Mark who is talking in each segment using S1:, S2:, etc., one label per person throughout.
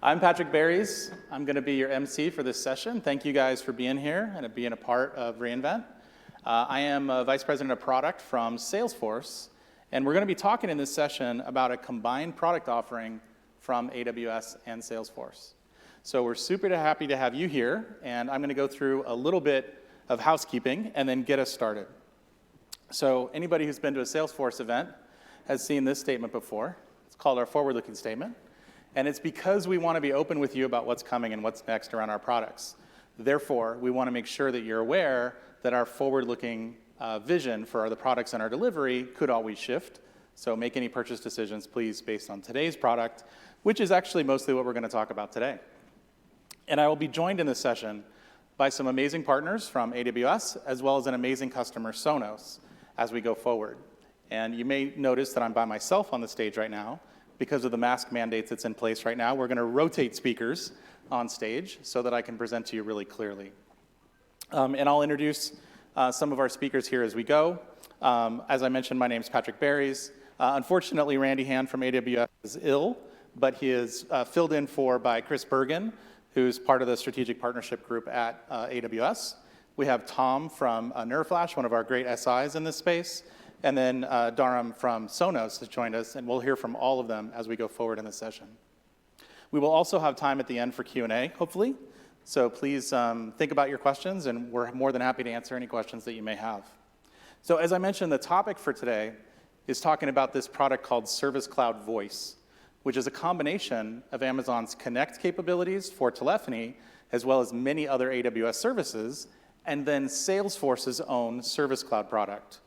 S1: I'm Patrick Barrys. I'm going to be your MC for this session. Thank you guys for being here and being a part of reInvent. I am a Vice President of Product from Salesforce, and we're going to be talking in this session about a combined product offering from AWS and Salesforce. So we're super happy to have you here, and I'm going to go through a little bit of housekeeping and then get us started. So anybody who's been to a Salesforce event has seen this statement before. It's called our forward-looking statement. And it's because we want to be open with you about what's coming and what's next around our products. Therefore, we want to make sure that you're aware that our forward-looking vision for the products and our delivery could always shift. So make any purchase decisions, please, based on today's product, which is actually mostly what we're going to talk about today. And I will be joined in this session by some amazing partners from AWS, as well as an amazing customer, Sonos, as we go forward. And you may notice that I'm by myself on the stage right now. Because of the mask mandates that's in place right now, we're going to rotate speakers on stage so that I can present to you really clearly. And I'll introduce some of our speakers here as we go. As I mentioned, my name is Patrick Barrys. Unfortunately, Randy Hand from AWS is ill, but he is filled in by Chris Bergen, who's part of the strategic partnership group at AWS. We have Tom from NeuroFlash, one of our great SIs in this space. And then Dharam from Sonos has joined us, and we'll hear from all of them as we go forward in the session. We will also have time at the end for Q&A, hopefully. So please think about your questions, and we're more than happy to answer any questions that you may have. So as I mentioned, the topic for today is talking about this product called Service Cloud Voice, which is a combination of Amazon's Connect capabilities for telephony, as well as many other AWS services, and then Salesforce's own Service Cloud product.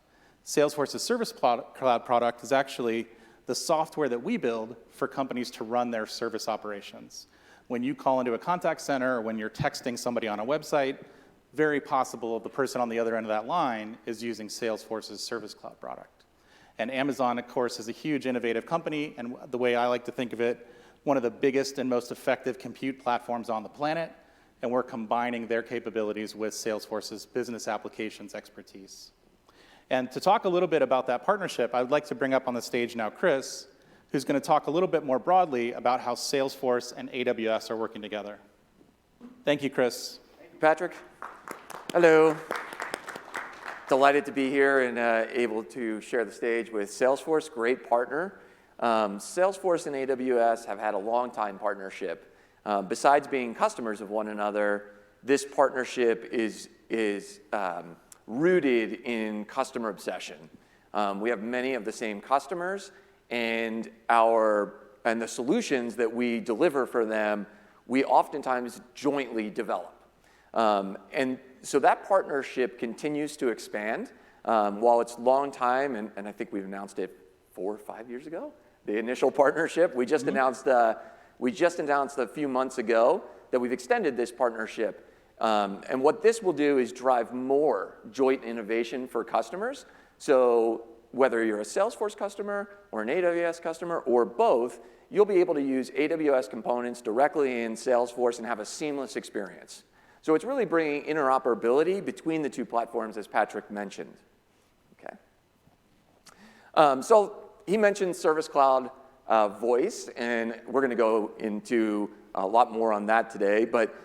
S1: Salesforce's Service Cloud product is actually the software that we build for companies to run their service operations. When you call into a contact center or when you're texting somebody on a website, very possible the person on the other end of that line is using Salesforce's Service Cloud product. And Amazon, of course, is a huge innovative company, and the way I like to think of it, one of the biggest and most effective compute platforms on the planet, and we're combining their capabilities with Salesforce's business applications expertise. And to talk a little bit about that partnership, I would like to bring up on the stage now Chris, who's going to talk a little bit more broadly about how Salesforce and AWS are working together. Thank you, Chris.
S2: Thank you, Patrick. Hello. Delighted to be here and able to share the stage with Salesforce, great partner. Salesforce and AWS have had a long-time partnership. Besides being customers of one another, this partnership is rooted in customer obsession. We have many of the same customers, and the solutions that we deliver for them, we oftentimes jointly develop. And so that partnership continues to expand. While it's long time, and I think we've announced it 4 or 5 years ago, the initial partnership, we just announced a few months ago that we've extended this partnership. And what this will do is drive more joint innovation for customers. So whether you're a Salesforce customer or an AWS customer or both, you'll be able to use AWS components directly in Salesforce and have a seamless experience. So it's really bringing interoperability between the two platforms, as Patrick mentioned. Okay. So he mentioned Service Cloud Voice, and we're going to go into a lot more on that today. But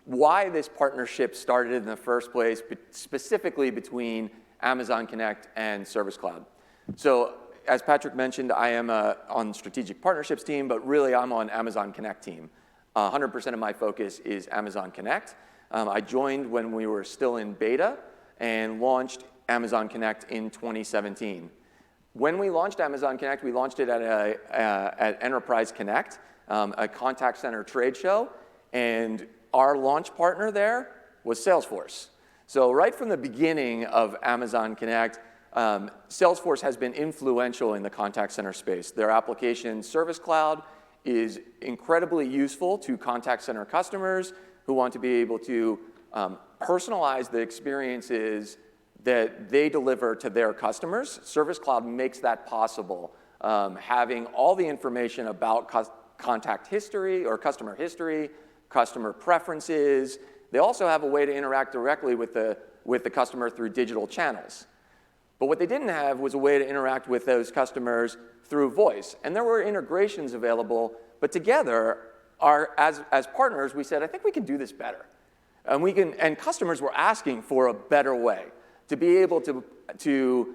S2: why this partnership started in the first place, specifically between Amazon Connect and Service Cloud. So as Patrick mentioned, I am on strategic partnerships team, but really I'm on Amazon Connect team. 100% of my focus is Amazon Connect. I joined when we were still in beta and launched Amazon Connect in 2017. When we launched Amazon Connect, we launched it at Enterprise Connect, a contact center trade show, and our launch partner there was Salesforce. So right from the beginning of Amazon Connect, Salesforce has been influential in the contact center space. Their application, Service Cloud, is incredibly useful to contact center customers who want to be able to personalize the experiences that they deliver to their customers. Service Cloud makes that possible, having all the information about contact history or customer history, customer preferences. They also have a way to interact directly with the customer through digital channels. But what they didn't have was a way to interact with those customers through voice. And there were integrations available, But together, as partners, we said, I think we can do this better. And customers were asking for a better way to be able to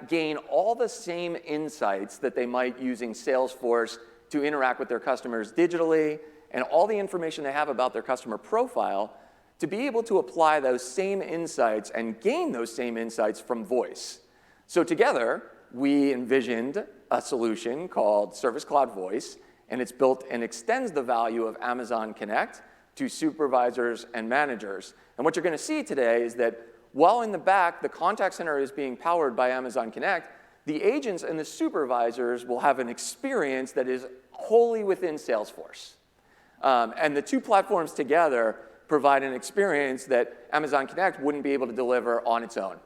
S2: gain all the same insights that they might using Salesforce to interact with their customers digitally, and all the information they have about their customer profile, to be able to apply those same insights and gain those same insights from voice. So together, we envisioned a solution called Service Cloud Voice, and it's built and extends the value of Amazon Connect to supervisors and managers. And what you're going to see today is that while in the back, the contact center is being powered by Amazon Connect, the agents and the supervisors will have an experience that is wholly within Salesforce. And the two platforms together provide an experience that Amazon Connect wouldn't be able to deliver on its own.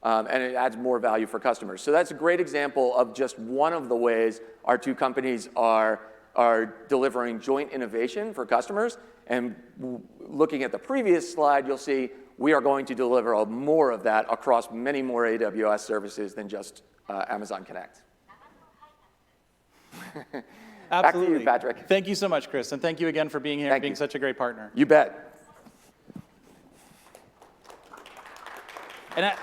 S2: And it adds more value for customers. So that's a great example of just one of the ways our two companies are delivering joint innovation for customers. And looking at the previous slide, you'll see we are going to deliver more of that across many more AWS services than just Amazon Connect.
S1: Absolutely.
S2: Back to you, Patrick.
S1: Thank you so much, Chris, and thank you again for being here and being such a great partner.
S2: You bet.
S1: And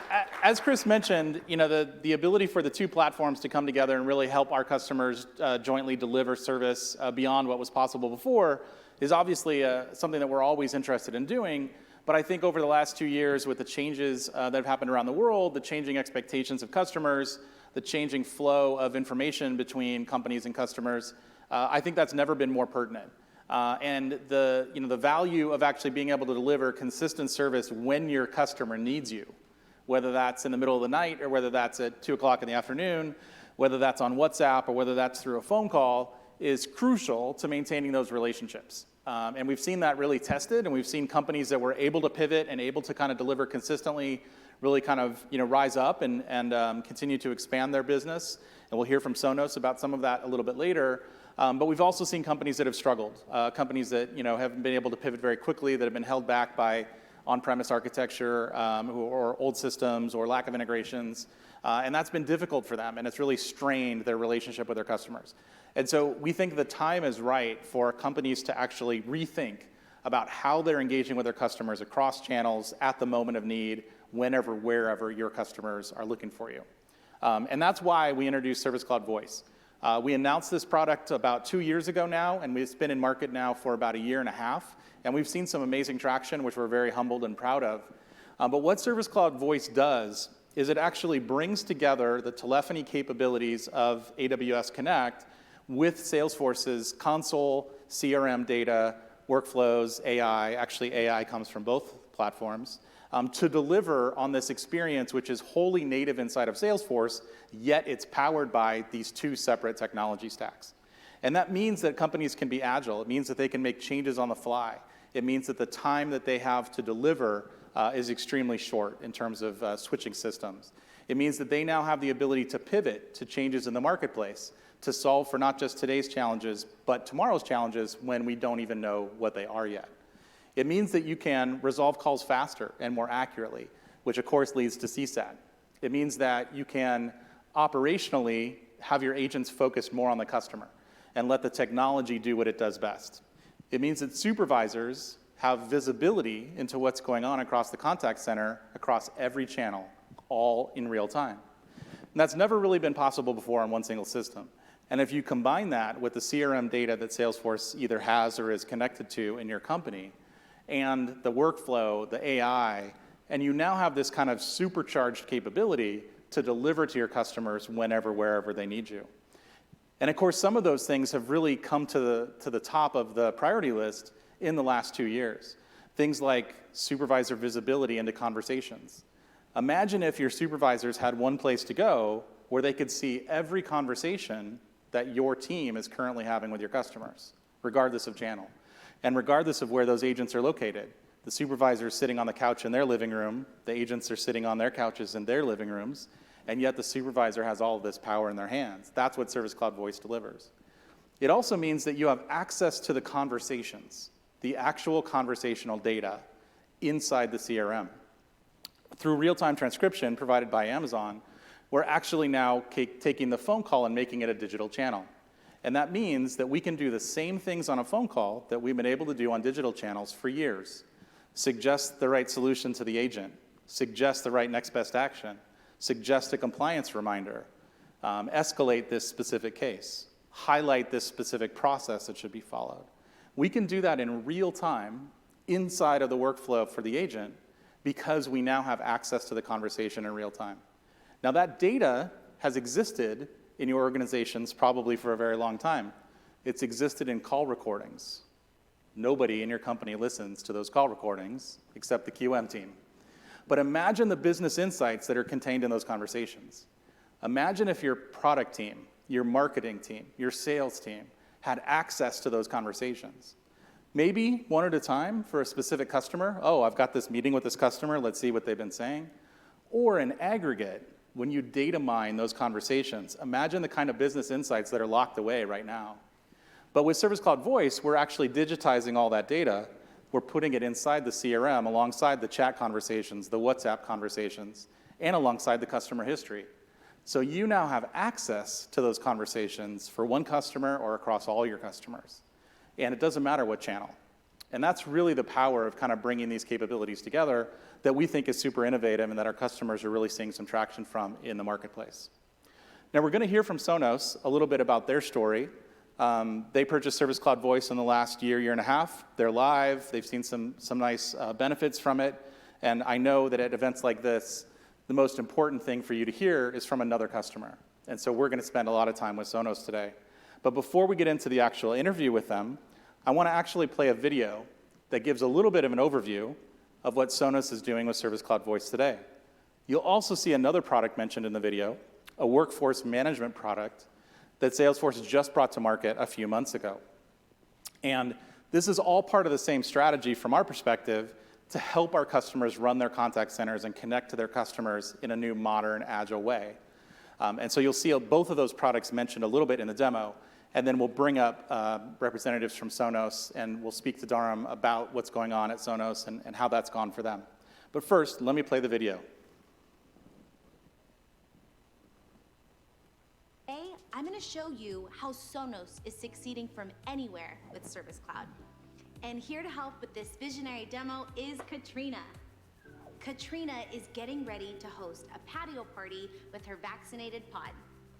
S1: as Chris mentioned, the ability for the two platforms to come together and really help our customers jointly deliver service beyond what was possible before is obviously something that we're always interested in doing. But I think over the last 2 years, with the changes that have happened around the world, the changing expectations of customers, the changing flow of information between companies and customers, I think that's never been more pertinent. And the value of actually being able to deliver consistent service when your customer needs you, whether that's in the middle of the night or whether that's at 2 o'clock in the afternoon, whether that's on WhatsApp or whether that's through a phone call, is crucial to maintaining those relationships. And we've seen that really tested, and we've seen companies that were able to pivot and able to kind of deliver consistently really kind of rise up and continue to expand their business. And we'll hear from Sonos about some of that a little bit later. But we've also seen companies that have struggled, companies that haven't been able to pivot very quickly, that have been held back by on-premise architecture or old systems or lack of integrations. And that's been difficult for them, and it's really strained their relationship with their customers. And so we think the time is right for companies to actually rethink about how they're engaging with their customers across channels at the moment of need, whenever, wherever your customers are looking for you. And that's why we introduced Service Cloud Voice. We announced this product about 2 years ago now, and it's been in market now for about 1.5 years. And we've seen some amazing traction, which we're very humbled and proud of. But what Service Cloud Voice does is it actually brings together the telephony capabilities of AWS Connect with Salesforce's console, CRM data, workflows, AI. Actually, AI comes from both platforms, to deliver on this experience, which is wholly native inside of Salesforce, yet it's powered by these two separate technology stacks. And that means that companies can be agile. It means that they can make changes on the fly. It means that the time that they have to deliver is extremely short in terms of switching systems. It means that they now have the ability to pivot to changes in the marketplace to solve for not just today's challenges, but tomorrow's challenges when we don't even know what they are yet. It means that you can resolve calls faster and more accurately, which of course leads to CSAT. It means that you can operationally have your agents focus more on the customer and let the technology do what it does best. It means that supervisors have visibility into what's going on across the contact center, across every channel, all in real time. And that's never really been possible before on one single system. And if you combine that with the CRM data that Salesforce either has or is connected to in your company, and the workflow, the AI, and you now have this kind of supercharged capability to deliver to your customers whenever, wherever they need you. And of course, some of those things have really come to the top of the priority list in the last 2 years. Things like supervisor visibility into conversations. Imagine if your supervisors had one place to go where they could see every conversation that your team is currently having with your customers, regardless of channel, and regardless of where those agents are located. The supervisor is sitting on the couch in their living room, the agents are sitting on their couches in their living rooms, and yet the supervisor has all of this power in their hands. That's what Service Cloud Voice delivers. It also means that you have access to the conversations, the actual conversational data inside the CRM. Through real-time transcription provided by Amazon, we're actually now taking the phone call and making it a digital channel. And that means that we can do the same things on a phone call that we've been able to do on digital channels for years. Suggest the right solution to the agent, suggest the right next best action, suggest a compliance reminder, escalate this specific case, highlight this specific process that should be followed. We can do that in real time inside of the workflow for the agent because we now have access to the conversation in real time. Now that data has existed in your organizations probably for a very long time. It's existed in call recordings. Nobody in your company listens to those call recordings except the QM team. But imagine the business insights that are contained in those conversations. Imagine if your product team, your marketing team, your sales team had access to those conversations. Maybe one at a time for a specific customer. Oh, I've got this meeting with this customer. Let's see what they've been saying. Or in aggregate, when you data mine those conversations, imagine the kind of business insights that are locked away right now. But with Service Cloud Voice, we're actually digitizing all that data. We're putting it inside the CRM alongside the chat conversations, the WhatsApp conversations, and alongside the customer history. So you now have access to those conversations for one customer or across all your customers. And it doesn't matter what channel. And that's really the power of kind of bringing these capabilities together that we think is super innovative and that our customers are really seeing some traction from in the marketplace. Now we're going to hear from Sonos a little bit about their story. They purchased Service Cloud Voice in the last year and a half. They're live. They've seen some nice benefits from it. And I know that at events like this, the most important thing for you to hear is from another customer. And so we're going to spend a lot of time with Sonos today. But before we get into the actual interview with them, I want to actually play a video that gives a little bit of an overview of what Sonos is doing with Service Cloud Voice today. You'll also see another product mentioned in the video, a workforce management product that Salesforce just brought to market a few months ago. And this is all part of the same strategy from our perspective to help our customers run their contact centers and connect to their customers in a new, modern, agile way. And so you'll see both of those products mentioned a little bit in the demo, and then we'll bring up representatives from Sonos, and we'll speak to Dharam about what's going on at Sonos and how that's gone for them. But first, let me play the video.
S3: Today, I'm going to show you how Sonos is succeeding from anywhere with Service Cloud. And here to help with this visionary demo is Katrina. Katrina is getting ready to host a patio party with her vaccinated pod.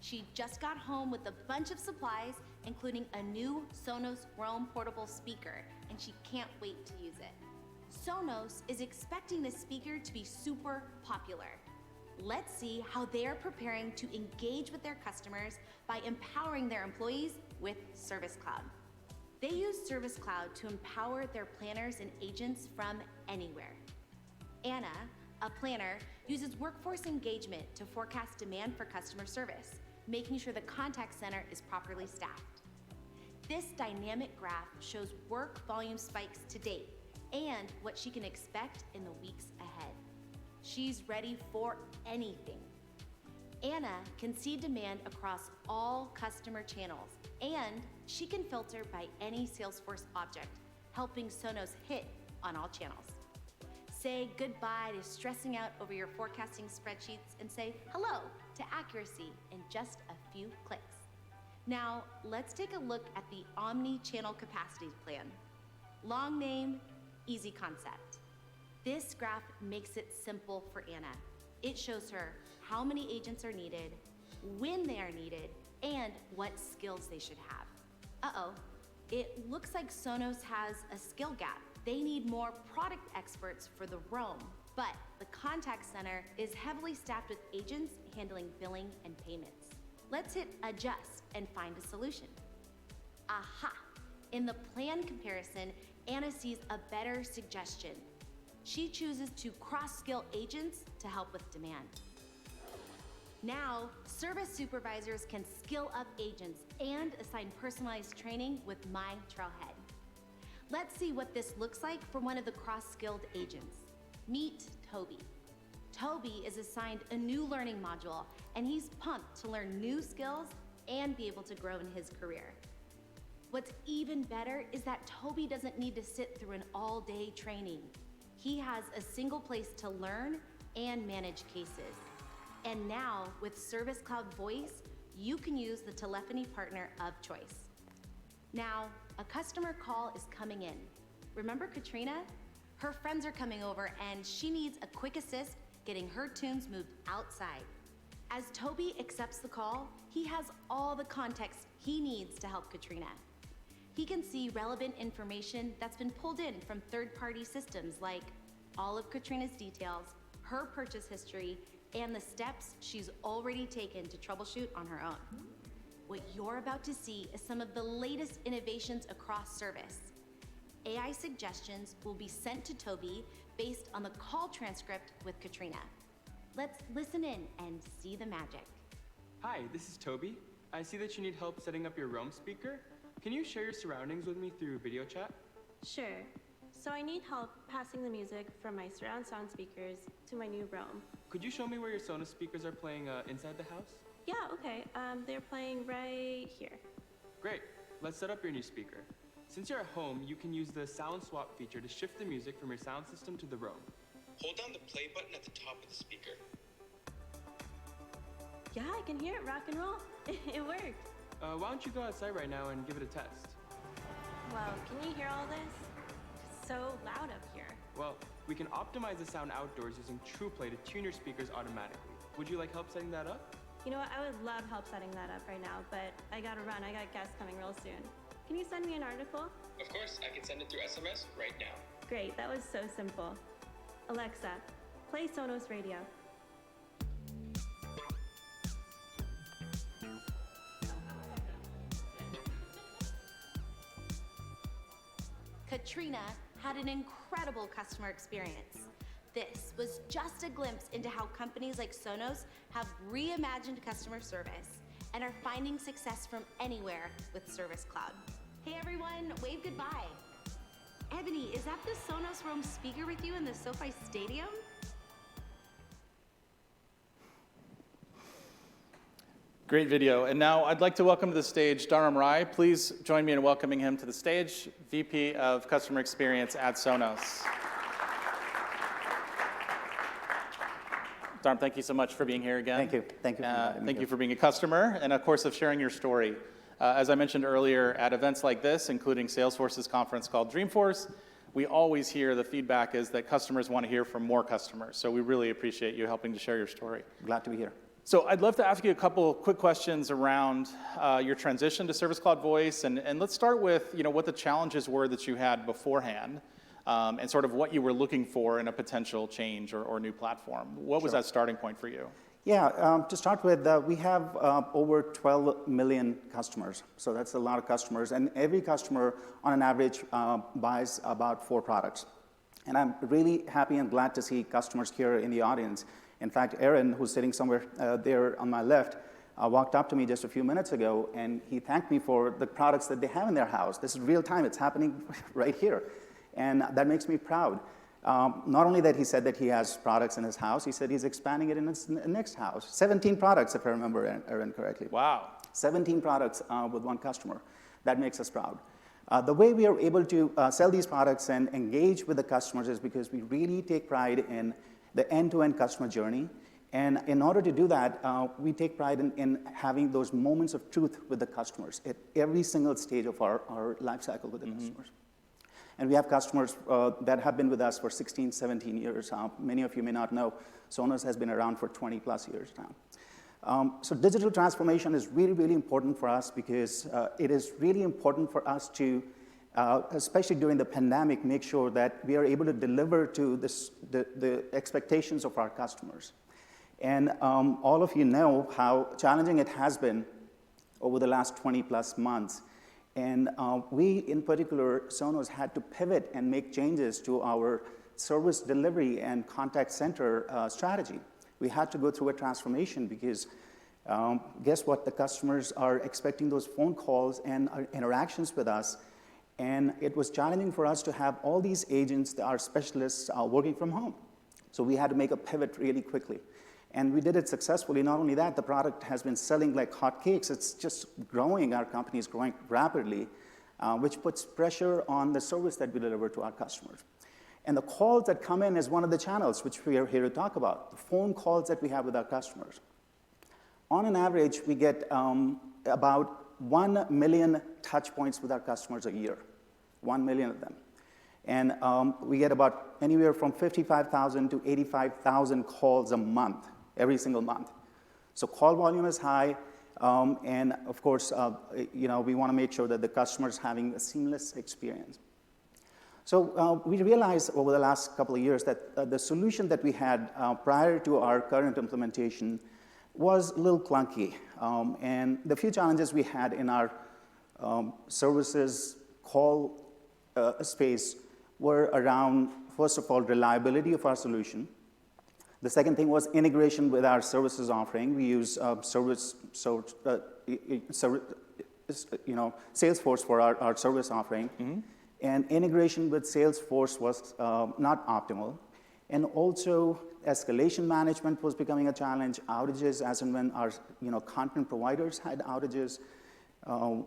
S3: She just got home with a bunch of supplies, including a new Sonos Roam portable speaker, and she can't wait to use it. Sonos is expecting this speaker to be super popular. Let's see how they are preparing to engage with their customers by empowering their employees with Service Cloud. They use Service Cloud to empower their planners and agents from anywhere. Anna, a planner, uses workforce engagement to forecast demand for customer service, making sure the contact center is properly staffed. This dynamic graph shows work volume spikes to date and what she can expect in the weeks ahead. She's ready for anything. Anna can see demand across all customer channels, and she can filter by any Salesforce object, helping Sonos hit on all channels. Say goodbye to stressing out over your forecasting spreadsheets and say hello to accuracy in just a few clicks. Now, let's take a look at the omni-channel capacity plan. Long name, easy concept. This graph makes it simple for Anna. It shows her how many agents are needed, when they are needed, and what skills they should have. Uh-oh, it looks like Sonos has a skill gap. They need more product experts for the Roam, but the contact center is heavily staffed with agents handling billing and payments. Let's hit adjust and find a solution. Aha! In the plan comparison, Anna sees a better suggestion. She chooses to cross-skill agents to help with demand. Now, service supervisors can skill up agents and assign personalized training with My Trailhead. Let's see what this looks like for one of the cross-skilled agents. Meet Toby. Toby is assigned a new learning module, and he's pumped to learn new skills and be able to grow in his career. What's even better is that Toby doesn't need to sit through an all-day training. He has a single place to learn and manage cases. And now, with Service Cloud Voice, you can use the telephony partner of choice. Now, a customer call is coming in. Remember Katrina? Her friends are coming over and she needs a quick assist getting her tunes moved outside. As Toby accepts the call, he has all the context he needs to help Katrina. He can see relevant information that's been pulled in from third-party systems like all of Katrina's details, her purchase history, and the steps she's already taken to troubleshoot on her own. What you're about to see is some of the latest innovations across service. AI suggestions will be sent to Toby based on the call transcript with Katrina. Let's listen in and see the magic.
S4: Hi, this is Toby. I see that you need help setting up your Roam speaker. Can you share your surroundings with me through video chat?
S5: Sure. So I need help passing the music from my surround sound speakers to my new Roam.
S4: Could you show me where your Sonos speakers are playing inside the house?
S5: Yeah, okay. They're playing right here.
S4: Great. Let's set up your new speaker. Since you're at home, you can use the sound swap feature to shift the music from your sound system to the Roam. Hold down the play button at the top of the speaker.
S5: Yeah, I can hear it rock and roll. It worked.
S4: Why don't you go outside right now and give it a test?
S5: Wow, can you hear all this? It's so loud up here.
S4: Well, we can optimize the sound outdoors using TruePlay to tune your speakers automatically. Would you like help setting that up?
S5: You know what? I would love help setting that up right now, but I gotta run. I got guests coming real soon. Can you send me an article?
S4: Of course, I can send it through SMS right now.
S5: Great, that was so simple. Alexa, play Sonos Radio.
S3: Katrina had an incredible customer experience. This was just a glimpse into how companies like Sonos have reimagined customer service and are finding success from anywhere with Service Cloud. Hey everyone, wave goodbye. Ebony, is that the Sonos Roam speaker with you in the SoFi Stadium?
S1: Great video. And now I'd like to welcome to the stage Dharam Rai. Please join me in welcoming him to the stage, VP of Customer Experience at Sonos. Dharam, thank you so much for being here again.
S6: Thank you. Thank you for inviting me
S1: Thank you
S6: here.
S1: for being a customer and, of course, of sharing your story. As I mentioned earlier, at events like this, including Salesforce's conference called Dreamforce, we always hear the feedback is that customers want to hear from more customers. So we really appreciate you helping to share your story.
S6: Glad to be here.
S1: So I'd love to ask you a couple quick questions around your transition to Service Cloud Voice, and let's start with what the challenges were that you had beforehand, and sort of what you were looking for in a potential change or new platform. What was that starting point for you?
S6: Yeah, to start with, we have over 12 million customers. So that's a lot of customers. And every customer, on an average, buys about 4 products. And I'm really happy and glad to see customers here in the audience. In fact, Aaron, who's sitting somewhere there on my left, walked up to me just a few minutes ago, and he thanked me for the products that they have in their house. This is real time. It's happening right here. And that makes me proud. Not only that he said that he has products in his house, he said he's expanding it in his next house. 17 products, if I remember Aaron correctly.
S1: Wow.
S6: 17 products with one customer. That makes us proud. The way we are able to sell these products and engage with the customers is because we really take pride in the end-to-end customer journey. And in order to do that, we take pride in having those moments of truth with the customers at every single stage of our life cycle with the customers. And we have customers that have been with us for 16, 17 years. Many of you may not know, Sonos has been around for 20 plus years now. So digital transformation is really, really important for us because it is really important for us to, especially during the pandemic, make sure that we are able to deliver to the expectations of our customers. And all of you know how challenging it has been over the last 20 plus months. And we, in particular, Sonos, had to pivot and make changes to our service delivery and contact center strategy. We had to go through a transformation because guess what? The customers are expecting those phone calls and interactions with us. And it was challenging for us to have all these agents, our specialists, working from home. So we had to make a pivot really quickly. And we did it successfully. Not only that, the product has been selling like hotcakes. It's just growing. Our company is growing rapidly, which puts pressure on the service that we deliver to our customers. And the calls that come in is one of the channels which we are here to talk about, the phone calls that we have with our customers. On an average, we get about 1 million touch points with our customers a year, 1 million of them. And we get about anywhere from 55,000 to 85,000 calls a month, every single month. So call volume is high, and of course, we want to make sure that the customer is having a seamless experience. So we realized over the last couple of years that the solution that we had prior to our current implementation was a little clunky. And the few challenges we had in our services call space were around, first of all, reliability of our solution. The second thing was integration with our services offering. We use Salesforce for our service offering. Mm-hmm. And integration with Salesforce was not optimal. And also, escalation management was becoming a challenge. Outages, as and when our content providers had outages,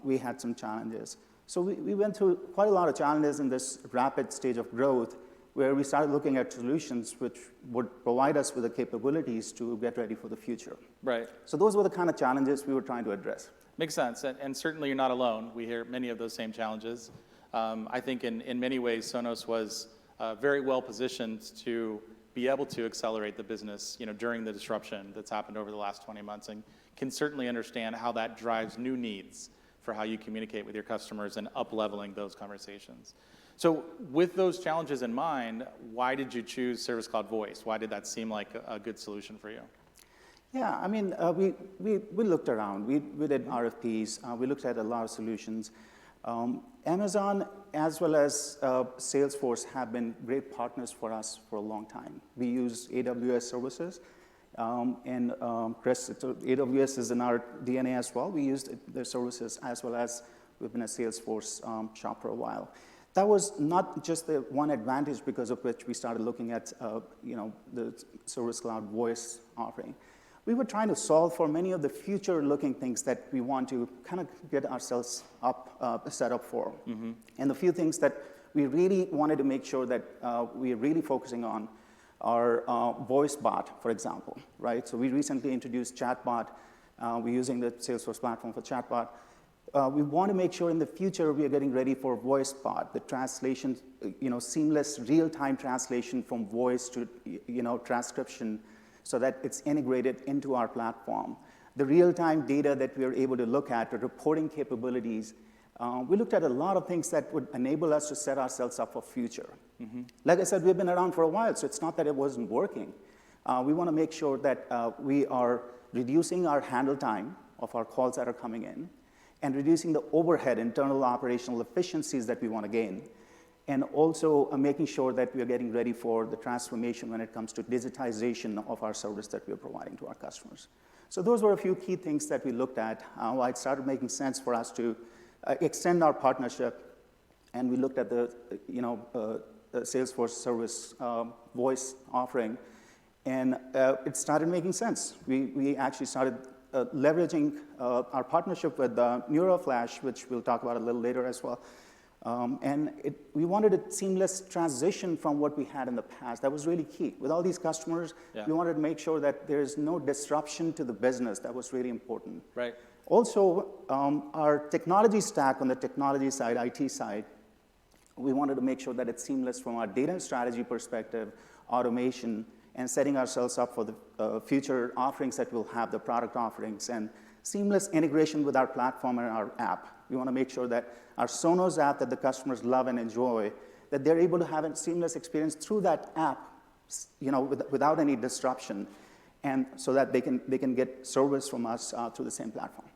S6: we had some challenges. So we went through quite a lot of challenges in this rapid stage of growth, where we started looking at solutions which would provide us with the capabilities to get ready for the future.
S1: Right.
S6: So those were the kind of challenges we were trying to address.
S1: Makes sense, and certainly you're not alone. We hear many of those same challenges. I think in many ways, Sonos was very well positioned to be able to accelerate the business, during the disruption that's happened over the last 20 months, and can certainly understand how that drives new needs for how you communicate with your customers and up-leveling those conversations. So with those challenges in mind, why did you choose Service Cloud Voice? Why did that seem like a good solution for you?
S6: Yeah, I mean, we looked around. We did RFPs. We looked at a lot of solutions. Amazon, as well as Salesforce, have been great partners for us for a long time. We use AWS services. And Chris, AWS is in our DNA as well. We used their services, as well as we've been a Salesforce shop for a while. That was not just the one advantage because of which we started looking at the Service Cloud Voice offering. We were trying to solve for many of the future-looking things that we want to kind of get ourselves set up for. Mm-hmm. And the few things that we really wanted to make sure that we are really focusing on our voice bot, for example, right? So we recently introduced chatbot. We're using the Salesforce platform for chatbot. We want to make sure in the future we are getting ready for voice bot, the translation, seamless real-time translation from voice to, transcription, so that it's integrated into our platform. The real-time data that we are able to look at, the reporting capabilities. We looked at a lot of things that would enable us to set ourselves up for future. Mm-hmm. Like I said, we've been around for a while, so it's not that it wasn't working. We want to make sure that we are reducing our handle time of our calls that are coming in, and reducing the overhead, internal operational efficiencies that we want to gain, and also making sure that we are getting ready for the transformation when it comes to digitization of our service that we are providing to our customers. So those were a few key things that we looked at. Why it started making sense for us to extend our partnership, and we looked at the Salesforce service voice offering, and it started making sense. We actually started leveraging our partnership with NeuroFlash, which we'll talk about a little later as well. And we wanted a seamless transition from what we had in the past. That was really key. With all these customers, we wanted to make sure that there's no disruption to the business. That was really important.
S1: Right.
S6: Also, our technology stack on the technology side, IT side, we wanted to make sure that it's seamless from our data strategy perspective, automation, and setting ourselves up for the future offerings that we'll have, the product offerings, and seamless integration with our platform and our app. We want to make sure that our Sonos app that the customers love and enjoy, that they're able to have a seamless experience through that app, without any disruption, and so that they can get service from us through the same platform.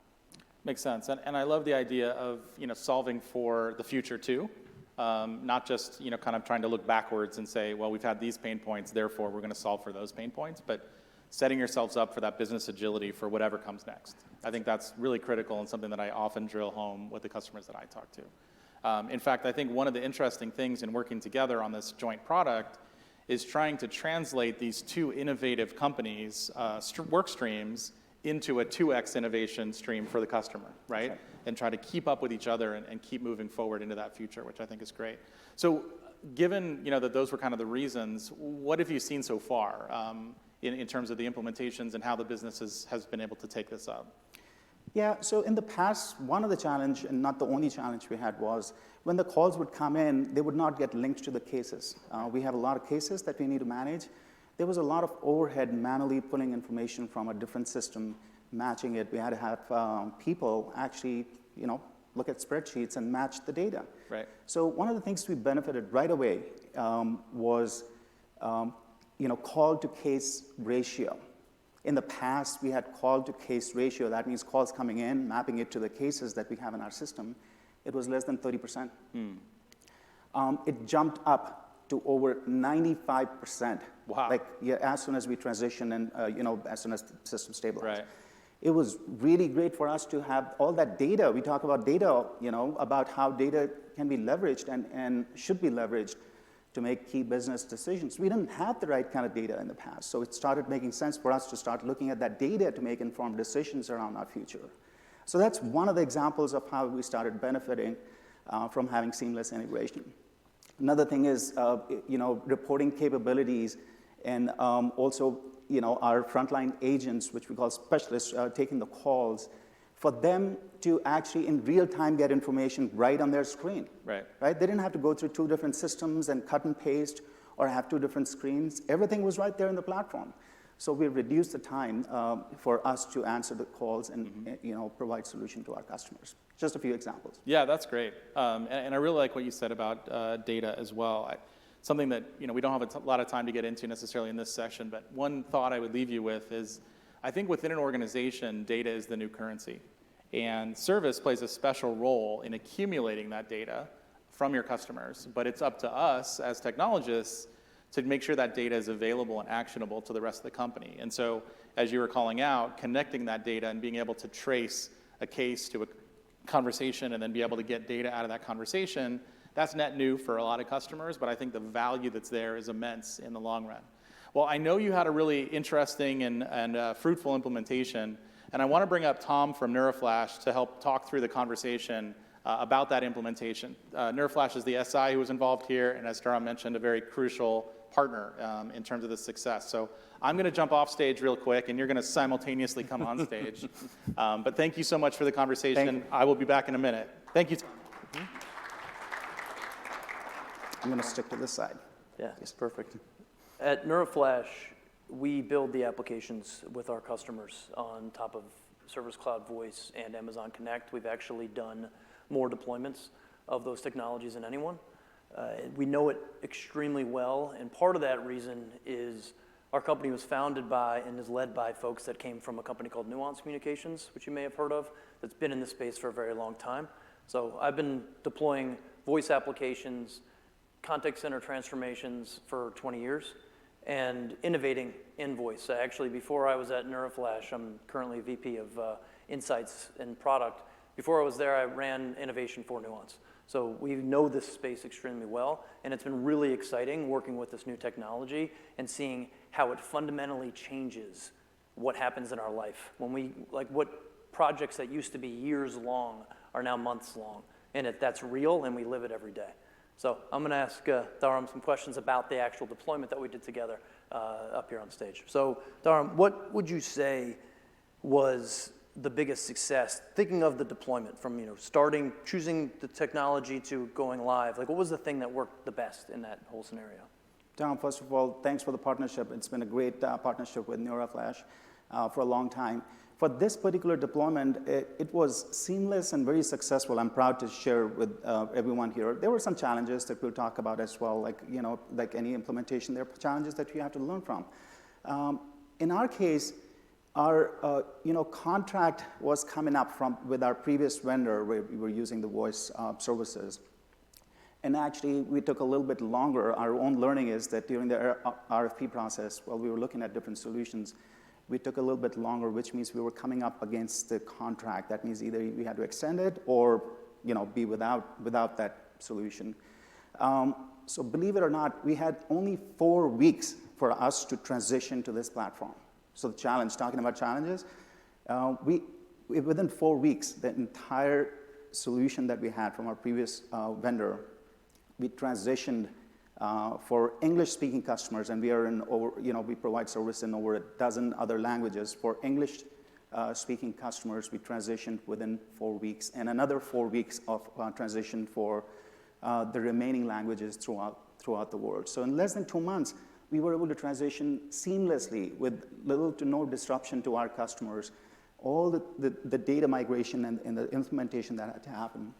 S1: Makes sense, and I love the idea of solving for the future too, not just kind of trying to look backwards and say, well, we've had these pain points, therefore we're going to solve for those pain points, but setting yourselves up for that business agility for whatever comes next. I think that's really critical and something that I often drill home with the customers that I talk to. In fact, I think one of the interesting things in working together on this joint product is trying to translate these two innovative companies' work streams into a 2x innovation stream for the customer, right? And try to keep up with each other and keep moving forward into that future, which I think is great. So given that those were kind of the reasons, what have you seen so far? in terms of the implementations and how the business has been able to take this up?
S6: Yeah, so in the past, one of the challenge, and not the only challenge we had, was when the calls would come in, they would not get linked to the cases. We have a lot of cases that we need to manage. There was a lot of overhead manually pulling information from a different system, matching it. We had to have people actually, look at spreadsheets and match the data.
S1: Right.
S6: So one of the things we benefited right away was, call to case ratio. In the past, we had call to case ratio. That means calls coming in, mapping it to the cases that we have in our system. It was less than 30%. It jumped up to over 95%.
S1: Wow.
S6: As soon as we transitioned and, as soon as the system stabilized.
S1: Right.
S6: It was really great for us to have all that data. We talk about data, about how data can be leveraged and should be leveraged to make key business decisions. We didn't have the right kind of data in the past, so it started making sense for us to start looking at that data to make informed decisions around our future. So that's one of the examples of how we started benefiting from having seamless integration. Another thing is, reporting capabilities and also, our frontline agents, which we call specialists, taking the calls, for them to actually in real time get information right on their screen.
S1: Right.
S6: Right? They didn't have to go through two different systems and cut and paste or have two different screens. Everything was right there in the platform. So we reduced the time for us to answer the calls and provide solution to our customers. Just a few examples.
S1: Yeah, that's great. And I really like what you said about data as well. Something that we don't have a lot of time to get into necessarily in this session, but one thought I would leave you with is, I think within an organization, data is the new currency. And service plays a special role in accumulating that data from your customers. But it's up to us as technologists to make sure that data is available and actionable to the rest of the company. And so, as you were calling out, connecting that data and being able to trace a case to a conversation and then be able to get data out of that conversation, that's net new for a lot of customers, but I think the value that's there is immense in the long run. Well, I know you had a really interesting and fruitful implementation, and I want to bring up Tom from NeuroFlash to help talk through the conversation about that implementation. NeuroFlash is the SI who was involved here, and as Dharam mentioned, a very crucial partner in terms of the success. So I'm going to jump off stage real quick, and you're going to simultaneously come on stage. But thank you so much for the conversation. I will be back in a minute. Thank you, Tom.
S6: I'm going to stick to this side.
S7: Yeah, it's perfect. At NeuroFlash, we build the applications with our customers on top of Service Cloud Voice and Amazon Connect. We've actually done more deployments of those technologies than anyone. We know it extremely well, and part of that reason is our company was founded by and is led by folks that came from a company called Nuance Communications, which you may have heard of, that's been in this space for a very long time. So I've been deploying voice applications, contact center transformations for 20 years, and innovating in voice. Actually, before I was at NeuroFlash, I'm currently VP of Insights and Product. Before I was there, I ran innovation for Nuance. So we know this space extremely well, and it's been really exciting working with this new technology and seeing how it fundamentally changes what happens in our life. When we, what projects that used to be years long are now months long, and that's real, and we live it every day. So I'm going to ask Dharam some questions about the actual deployment that we did together up here on stage. So Dharam, what would you say was the biggest success, thinking of the deployment from starting, choosing the technology to going live? What was the thing that worked the best in that whole scenario?
S6: Tom, first of all, thanks for the partnership. It's been a great partnership with NeuroFlash for a long time. For this particular deployment, it was seamless and very successful. I'm proud to share with everyone here. There were some challenges that we'll talk about as well, like any implementation, there are challenges that you have to learn from. In our case, our contract was coming up with our previous vendor where we were using the voice services. And actually, we took a little bit longer. Our own learning is that during the RFP process, while we were looking at different solutions, we took a little bit longer, which means we were coming up against the contract. That means either we had to extend it or be without that solution. So believe it or not, we had only 4 weeks for us to transition to this platform. So the challenge, talking about challenges, within 4 weeks, the entire solution that we had from our previous vendor, we transitioned For English-speaking customers, and we are in over, we provide service in over a dozen other languages. For English-speaking customers, we transitioned within 4 weeks, and another 4 weeks of transition for the remaining languages throughout the world. So in less than 2 months, we were able to transition seamlessly with little to no disruption to our customers. All the data migration and the implementation that had to happen,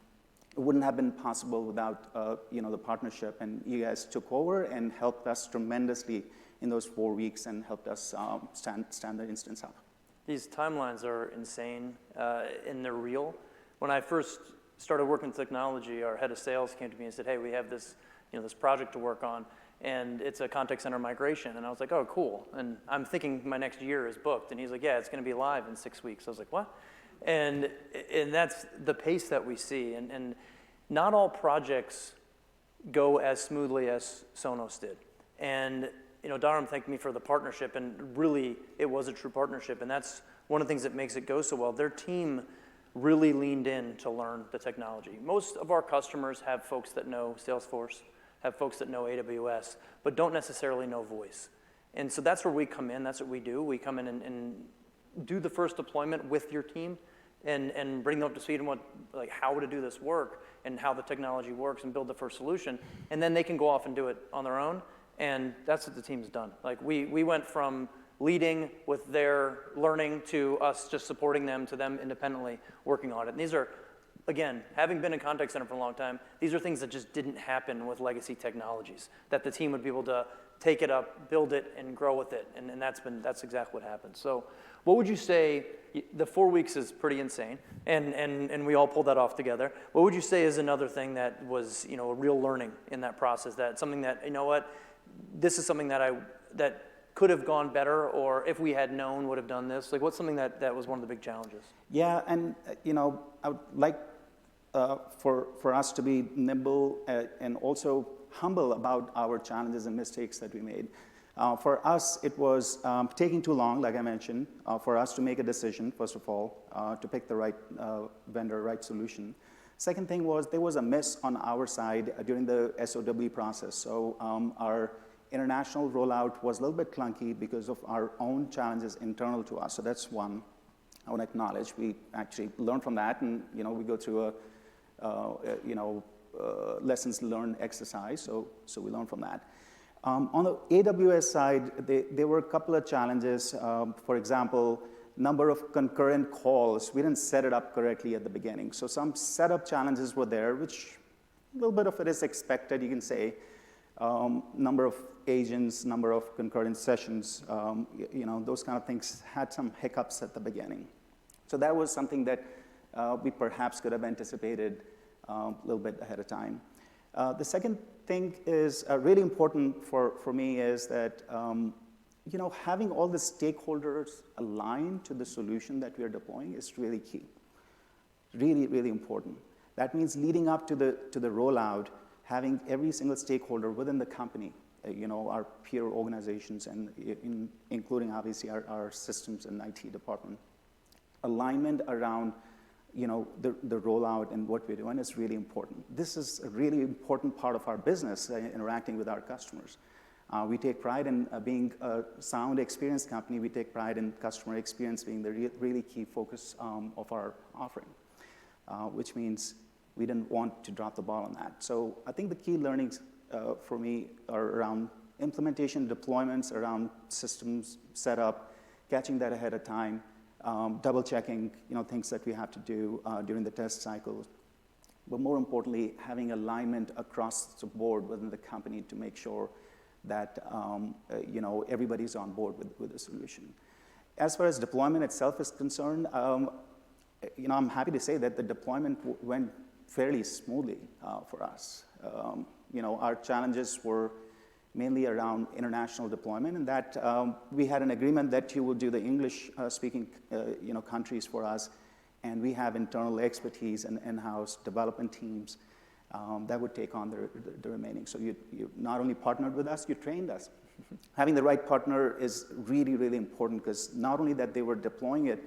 S6: it wouldn't have been possible without the partnership. And you guys took over and helped us tremendously in those 4 weeks and helped us stand the instance up.
S7: These timelines are insane, and they're real. When I first started working with technology, our head of sales came to me and said, hey, we have this, this project to work on, and it's a contact center migration. And I was like, oh, cool. And I'm thinking my next year is booked. And he's like, yeah, it's going to be live in 6 weeks. I was like, what? And that's the pace that we see. And not all projects go as smoothly as Sonos did. And Dharam thanked me for the partnership, and really, it was a true partnership. And that's one of the things that makes it go so well. Their team really leaned in to learn the technology. Most of our customers have folks that know Salesforce, have folks that know AWS, but don't necessarily know voice. And so that's where we come in. That's what we do. We come in and do the first deployment with your team and bring them up to speed on how to do this work and how the technology works and build the first solution. And then they can go off and do it on their own. And that's what the team's done. We went from leading with their learning to us just supporting them to them independently working on it. And these are, again, having been in contact center for a long time, these are things that just didn't happen with legacy technologies, that the team would be able to take it up, build it, and grow with it. And that's exactly what happened. So what would you say, the 4 weeks is pretty insane, and we all pulled that off together. What would you say is another thing that was, a real learning in that process, that something that, this is something that could have gone better, or if we had known would have done this? What's something that was one of the big challenges?
S6: Yeah, and I would like for us to be nimble and also humble about our challenges and mistakes that we made. For us, it was taking too long, like I mentioned, for us to make a decision, first of all, to pick the right vendor, right solution. Second thing was there was a miss on our side during the SOW process. So our international rollout was a little bit clunky because of our own challenges internal to us. So that's one I want to acknowledge. We actually learned from that, and we go through a lessons learned exercise. So we learned from that. On the AWS side, there were a couple of challenges. For example, number of concurrent calls. We didn't set it up correctly at the beginning. So some setup challenges were there, which a little bit of it is expected, you can say. Number of agents, number of concurrent sessions, those kind of things had some hiccups at the beginning. So that was something that we perhaps could have anticipated a little bit ahead of time. The second thing is really important for me is that having all the stakeholders aligned to the solution that we are deploying is really key. Really, really important. That means leading up to the rollout, having every single stakeholder within the company, our peer organizations, and including obviously our systems and IT department, alignment around the rollout and what we're doing is really important. This is a really important part of our business, interacting with our customers. We take pride in being a sound experience company. We take pride in customer experience being the really key focus of our offering, which means we didn't want to drop the ball on that. So I think the key learnings for me are around implementation, deployments, around systems setup, catching that ahead of time, double checking, things that we have to do during the test cycles. But more importantly, having alignment across the board within the company to make sure that everybody's on board with the solution. As far as deployment itself is concerned, I'm happy to say that the deployment went fairly smoothly for us. Our challenges were mainly around international deployment, and that we had an agreement that you would do the English-speaking countries for us, and we have internal expertise and in-house development teams that would take on the remaining. So you not only partnered with us, you trained us. Having the right partner is really, really important, because not only that they were deploying it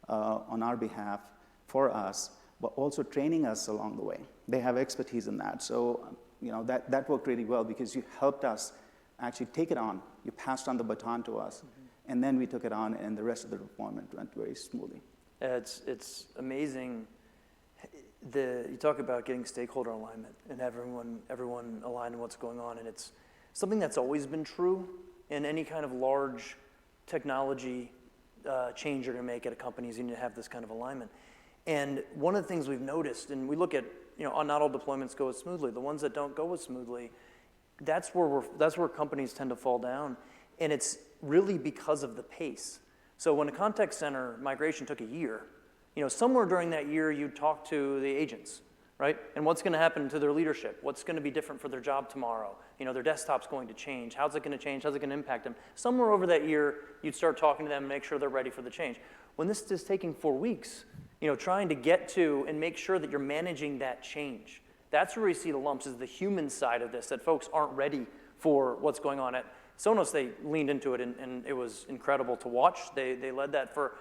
S6: on our behalf for us, but also training us along the way. They have expertise in that. So, that worked really well because you helped us actually take it on. You passed on the baton to us, and then we took it on, and the rest of the deployment went very smoothly.
S7: It's amazing. You talk about getting stakeholder alignment and everyone aligned in what's going on, and it's something that's always been true in any kind of large technology change you're going to make at a company is you need to have this kind of alignment. And one of the things we've noticed, and we look at, not all deployments go as smoothly. The ones that don't go as smoothly, that's where companies tend to fall down, and it's really because of the pace. So when a contact center migration took a year, somewhere during that year you talk to the agents, right? And what's going to happen to their leadership? What's going to be different for their job tomorrow? Their desktop's going to change. How's it going to change? How's it going to impact them? Somewhere over that year, you'd start talking to them and make sure they're ready for the change. When this is taking 4 weeks, trying to get to and make sure that you're managing that change, that's where we see the lumps, is the human side of this, that folks aren't ready for what's going on. At Sonos, they leaned into it, and it was incredible to watch. They led that for,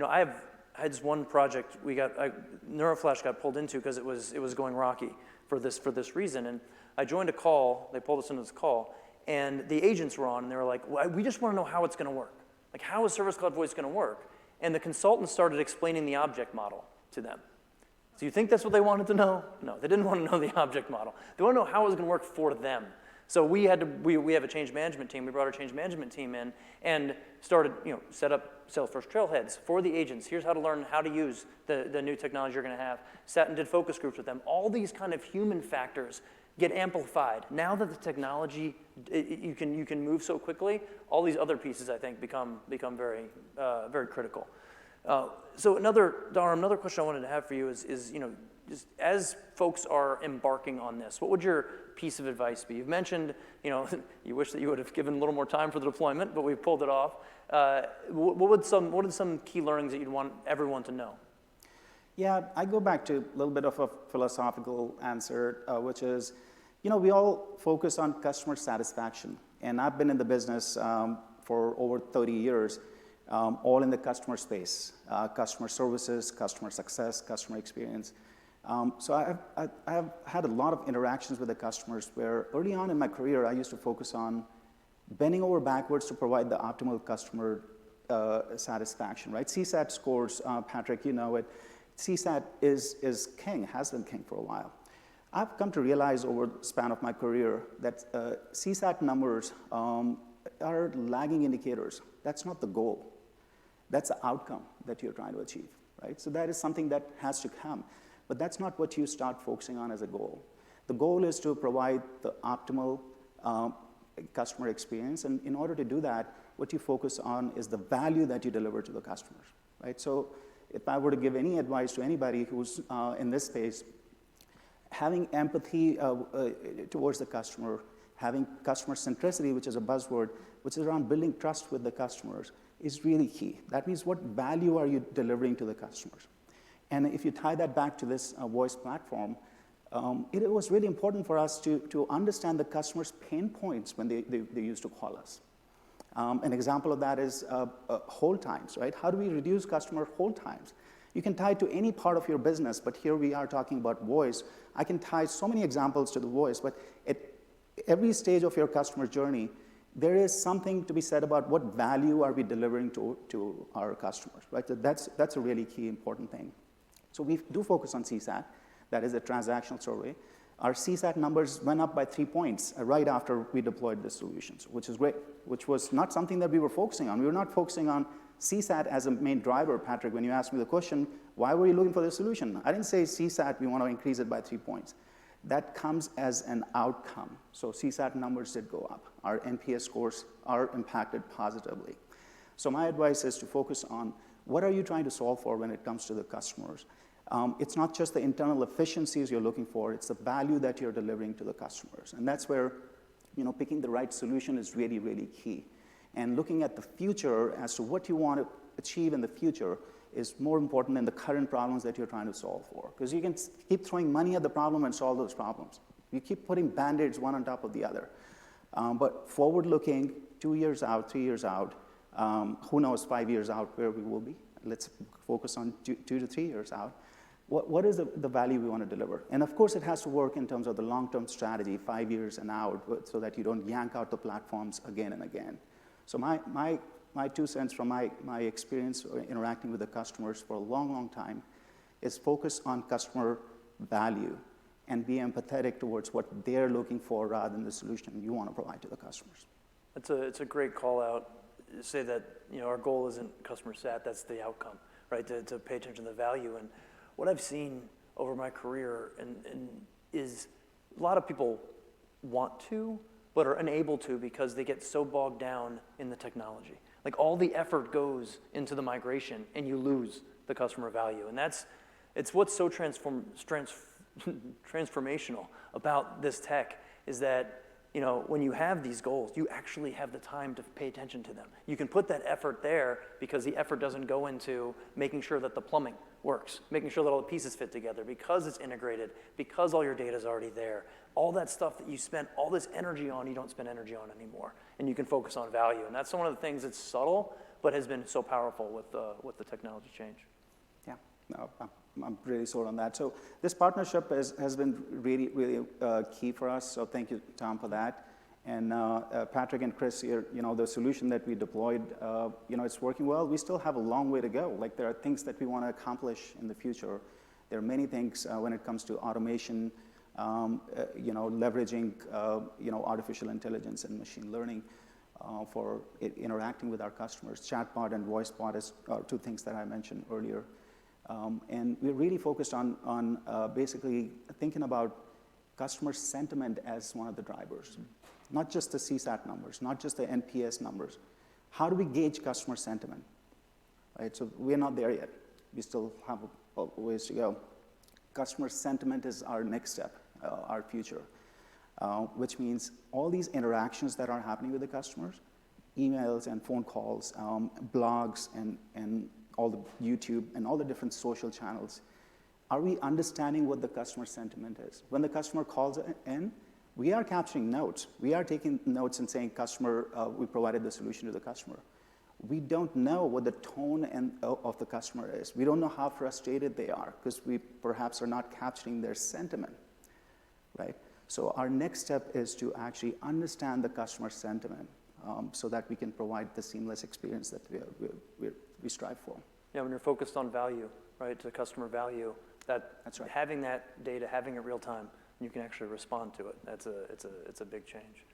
S7: I had this one project NeuroFlash got pulled into because it was going rocky for this reason. And I joined a call, they pulled us into this call, and the agents were on, and they were like, well, we just want to know how it's going to work. Like, how is Service Cloud Voice going to work? And the consultant started explaining the object model to them. So you think that's what they wanted to know? No, they didn't want to know the object model. They want to know how it was going to work for them. So we have a change management team. We brought our change management team in and started, set up Salesforce trailheads for the agents. Here's how to learn how to use the new technology you're going to have. Sat and did focus groups with them. All these kind of human factors get amplified. Now that the technology, you can move so quickly, all these other pieces, I think, become very, very critical. So another question I wanted to have for you is just as folks are embarking on this, what would your piece of advice be? You've mentioned, you wish that you would have given a little more time for the deployment, but we've pulled it off. What are some key learnings that you'd want everyone to know?
S6: Yeah, I go back to a little bit of a philosophical answer, which is, we all focus on customer satisfaction. And I've been in the business for over 30 years, all in the customer space, customer services, customer success, customer experience. So I've had a lot of interactions with the customers where early on in my career, I used to focus on bending over backwards to provide the optimal customer satisfaction, right? CSAT scores, Patrick, you know it. CSAT is king, has been king for a while. I've come to realize over the span of my career that CSAT numbers are lagging indicators. That's not the goal. That's the outcome that you're trying to achieve, right? So that is something that has to come. But that's not what you start focusing on as a goal. The goal is to provide the optimal customer experience. And in order to do that, what you focus on is the value that you deliver to the customers, right? So if I were to give any advice to anybody who's in this space, having empathy towards the customer, having customer centricity, which is a buzzword, which is around building trust with the customers, is really key. That means what value are you delivering to the customers? And if you tie that back to this voice platform, it was really important for us to understand the customer's pain points when they used to call us. An example of that is hold times, right? How do we reduce customer hold times? You can tie it to any part of your business, but here we are talking about voice. I can tie so many examples to the voice, but at every stage of your customer journey, there is something to be said about what value are we delivering to our customers, right? So that's a really key important thing. So we do focus on CSAT, that is a transactional survey. Our CSAT numbers went up by 3 points right after we deployed the solutions, which is great, which was not something that we were focusing on. We were not focusing on CSAT as a main driver, Patrick. When you asked me the question, why were you looking for the solution? I didn't say CSAT, we want to increase it by 3 points. That comes as an outcome. So CSAT numbers did go up. Our NPS scores are impacted positively. So my advice is to focus on what are you trying to solve for when it comes to the customers. It's not just the internal efficiencies you're looking for, it's the value that you're delivering to the customers. And that's where picking the right solution is really, really key. And looking at the future as to what you want to achieve in the future is more important than the current problems that you're trying to solve for. Because you can keep throwing money at the problem and solve those problems. You keep putting Band-Aids one on top of the other. But forward-looking, 2 years out, 3 years out, who knows 5 years out where we will be. Let's focus on 2 to 3 years out. what is the value we want to deliver? And of course, it has to work in terms of the long-term strategy, 5 years and out, so that you don't yank out the platforms again and again. So my 2 cents from my experience interacting with the customers for a long, long time is focus on customer value and be empathetic towards what they're looking for rather than the solution you want to provide to the customers.
S7: It's a great call out. Say that our goal isn't customer sat, that's the outcome, right? To pay attention to the value. And what I've seen over my career and is a lot of people want to, but are unable to because they get so bogged down in the technology. Like all the effort goes into the migration and you lose the customer value. And it's what's so transformational about this tech is that when you have these goals, you actually have the time to pay attention to them. You can put that effort there because the effort doesn't go into making sure that the plumbing works, making sure that all the pieces fit together, because it's integrated, because all your data is already there. All that stuff that you spent all this energy on, you don't spend energy on anymore, and you can focus on value. And that's one of the things that's subtle, but has been so powerful with the technology change.
S6: Yeah, no, I'm really sold on that. So this partnership has been really, really key for us. So thank you, Tom, for that. And Patrick and Chris here, the solution that we deployed, it's working well. We still have a long way to go. Like there are things that we want to accomplish in the future. There are many things when it comes to automation, leveraging, artificial intelligence and machine learning for interacting with our customers. Chatbot and VoiceBot are 2 things that I mentioned earlier. And we're really focused on basically thinking about customer sentiment as one of the drivers. Not just the CSAT numbers, not just the NPS numbers. How do we gauge customer sentiment? Right? So we're not there yet. We still have a ways to go. Customer sentiment is our next step, our future, which means all these interactions that are happening with the customers, emails and phone calls, blogs and all the YouTube and all the different social channels, are we understanding what the customer sentiment is? When the customer calls in, we are capturing notes. We are taking notes and saying, customer, we provided the solution to the customer. We don't know what the tone of the customer is. We don't know how frustrated they are because we perhaps are not capturing their sentiment, right? So our next step is to actually understand the customer sentiment so that we can provide the seamless experience that we strive for.
S7: Yeah, when you're focused on value, right, to customer value, that's right. Having that data, having it real time, you can actually respond to it. It's a big change.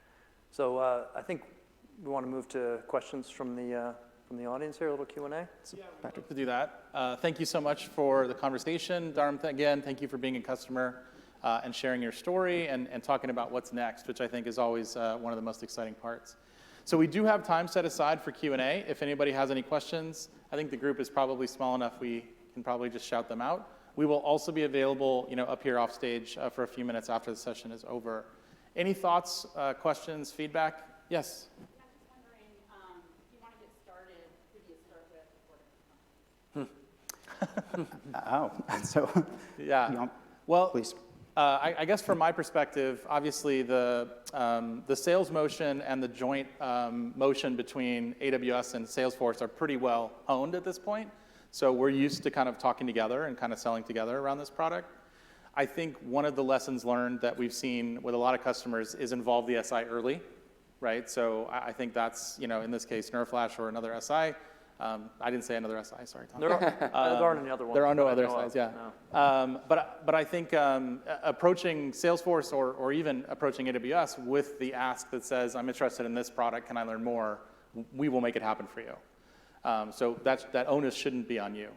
S7: So I think we want to move to questions from the audience here, a little Q&A.
S1: So, Patrick, to do that. Thank you so much for the conversation. Dharm, again, thank you for being a customer and sharing your story and talking about what's next, which I think is always one of the most exciting parts. So we do have time set aside for Q&A. If anybody has any questions, I think the group is probably small enough we can probably just shout them out. We will also be available, up here off stage for a few minutes after the session is over. Any thoughts, questions, feedback? Yes?
S8: I'm just wondering, if you want to get started, who do you start with before
S6: So
S1: yeah. Well,
S6: please.
S1: I guess from my perspective, obviously the sales motion and the joint motion between AWS and Salesforce are pretty well honed at this point. So we're used to kind of talking together and kind of selling together around this product. I think one of the lessons learned that we've seen with a lot of customers is involve the SI early, right? So I think that's, in this case, NeuroFlash or another SI. I didn't say another SI, sorry, Tom.
S7: There aren't any other ones.
S1: There are no other SIs, yeah.
S7: No.
S1: But I think approaching Salesforce or even approaching AWS with the ask that says, I'm interested in this product, can I learn more? We will make it happen for you. So that onus shouldn't be on you.